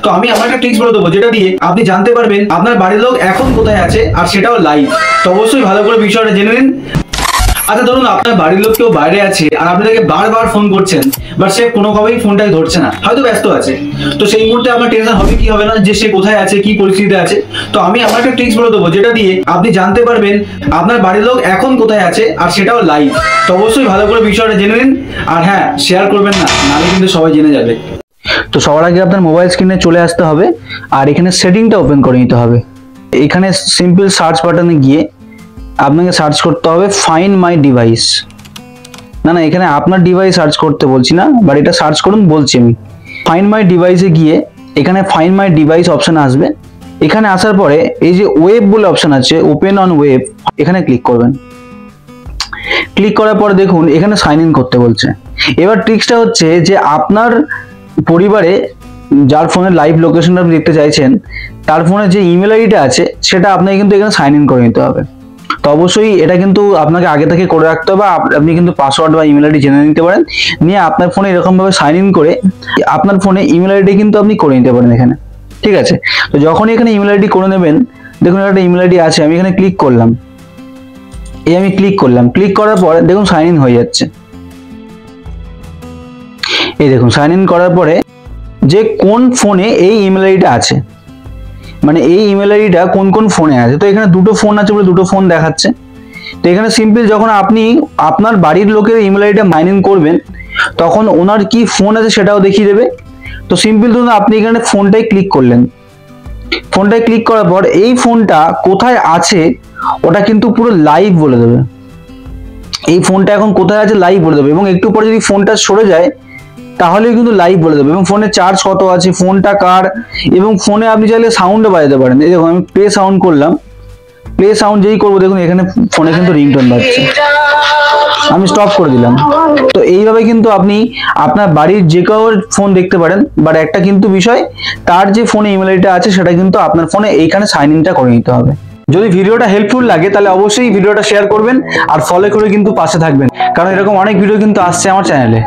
তো আমি আমার একটা ট্রিক্স বলে দেবো, যেটা দিয়ে আপনি জানতে পারবেন আপনার বাড়ির লোক এখন কোথায় আছে, আর সেটাও লাইভ। তো অবশ্যই ভালো করে বিষয়টা জেনে নিন। আচ্ছা, ধরুন আপনার বাড়ির লোক কেউ বাইরে আছে আর আপনাকে বারবার ফোন করছেন, বাট সে কোনোভাবেই ফোনটাই ধরছে না, হয়তো ব্যস্ত আছে। তো সেই মুহূর্তে আপনার টেনশন হবে কি হবে না, যে সে কোথায় আছে, কি পরিস্থিতিতে আছে। তো আমি আমার একটা ট্রিক্স বলে দেবো, যেটা দিয়ে আপনি জানতে পারবেন আপনার বাড়ির লোক এখন কোথায় আছে, আর সেটাও লাইভ। তো অবশ্যই ভালো করে বিষয়টা জেনে নিন। আর হ্যাঁ, শেয়ার করবেন না, নাহলে কিন্তু সবাই জেনে যাবে। তো সবার আগে আপনার মোবাইল স্ক্রিনে চলে আসতে হবে, আর এখানে সেটিংটা ওপেন করে নিতে হবে। এখানে সিম্পল সার্চ বাটনে গিয়ে আপনাকে সার্চ করতে হবে ফাইন্ড মাই ডিভাইস। না, এখানে আপনার ডিভাইস সার্চ করতে বলছি না, বাট এটা সার্চ করুন বলছি আমি। ফাইন্ড মাই ডিভাইসে গিয়ে এখানে ফাইন্ড মাই ডিভাইস অপশন আসবে। এখানে আসার পরে এই যে ওয়েব বলে অপশন আছে, ওপেন অন ওয়েব, এখানে ক্লিক করবেন। ক্লিক করার পর দেখুন এখানে সাইন ইন করতে বলছে। এবার ট্রিক্সটা হচ্ছে যে আপনার পরিবারে যার ফোনের লাইভ লোকেশনটা আপনি দেখতে চাইছেন, তার ফোনে যে ইমেল আইডিটা আছে সেটা আপনাকে কিন্তু এখানে সাইন ইন করে নিতে হবে। তো অবশ্যই এটা কিন্তু আপনাকে আগে থেকে করে রাখতে হবে। আপনি কিন্তু পাসওয়ার্ড বা ইমেল আইডি জেনে নিতে পারেন, নিয়ে আপনার ফোনে এরকম ভাবে সাইন ইন করে আপনার ফোনে ইমেল আইডি কিন্তু আপনি করে নিতে পারেন এখানে। ঠিক আছে, তো যখনই এখানে ইমেল আইডি করে নেবেন, দেখুন একটা ইমেল আইডি আছে, আমি এখানে ক্লিক করলাম। আমি ক্লিক করলাম, ক্লিক করার পরে দেখুন সাইন ইন হয়ে যাচ্ছে। এই দেখুন সাইন ইন করার পরে যে কোন ফোনে এই ইমেল আইডিটা আছে, মানে এই ইমেল আইডিটা কোন কোন ফোনে আছে। তো এখানে দুটো ফোন আছে বলে দুটো ফোন দেখাচ্ছে। তো এখানে সিম্পল যখন আপনি আপনার বাড়ির লোকের ইমেল আইডিটা মাইন ইন করবেন, তখন ওনার কি ফোন আছে সেটাও দেখিয়ে দেবে। তো সিম্পল ধরুন আপনি এখানে ফোনটাই ক্লিক করলেন। ফোনটায় ক্লিক করার পর এই ফোনটা কোথায় আছে ওটা কিন্তু পুরো লাইভ বলে দেবে। এই ফোনটা এখন কোথায় আছে লাইভ বলে দেবে, এবং একটু পরে যদি ফোনটা সরে যায় তাহলেও কিন্তু লাইভ বলে দেবে, এবং ফোনে চার্জ কত আছে, ফোনটা কার, এবং ফোনে আপনি চাইলে সাউন্ডও বাজাতে পারেন। এই দেখুন আমি প্লে সাউন্ড করলাম, প্লে সাউন্ড যেই করবো দেখুন এখানে ফোনে কিন্তু রিংটোন বাজছে, আমি স্টপ করে দিলাম। তো এইভাবে কিন্তু আপনি আপনার বাড়ির যে কারোর ফোন দেখতে পারেন, বাট একটা কিন্তু বিষয়, তার যে ফোনে ইমেল আইডিটা আছে সেটা কিন্তু আপনার ফোনে এইখানে সাইন ইনটা করে নিতে হবে। যদি ভিডিওটা হেল্পফুল লাগে তাহলে অবশ্যই ভিডিওটা শেয়ার করবেন, আর ফলো করে কিন্তু পাশে থাকবেন, কারণ এরকম অনেক ভিডিও কিন্তু আসছে আমার চ্যানেলে।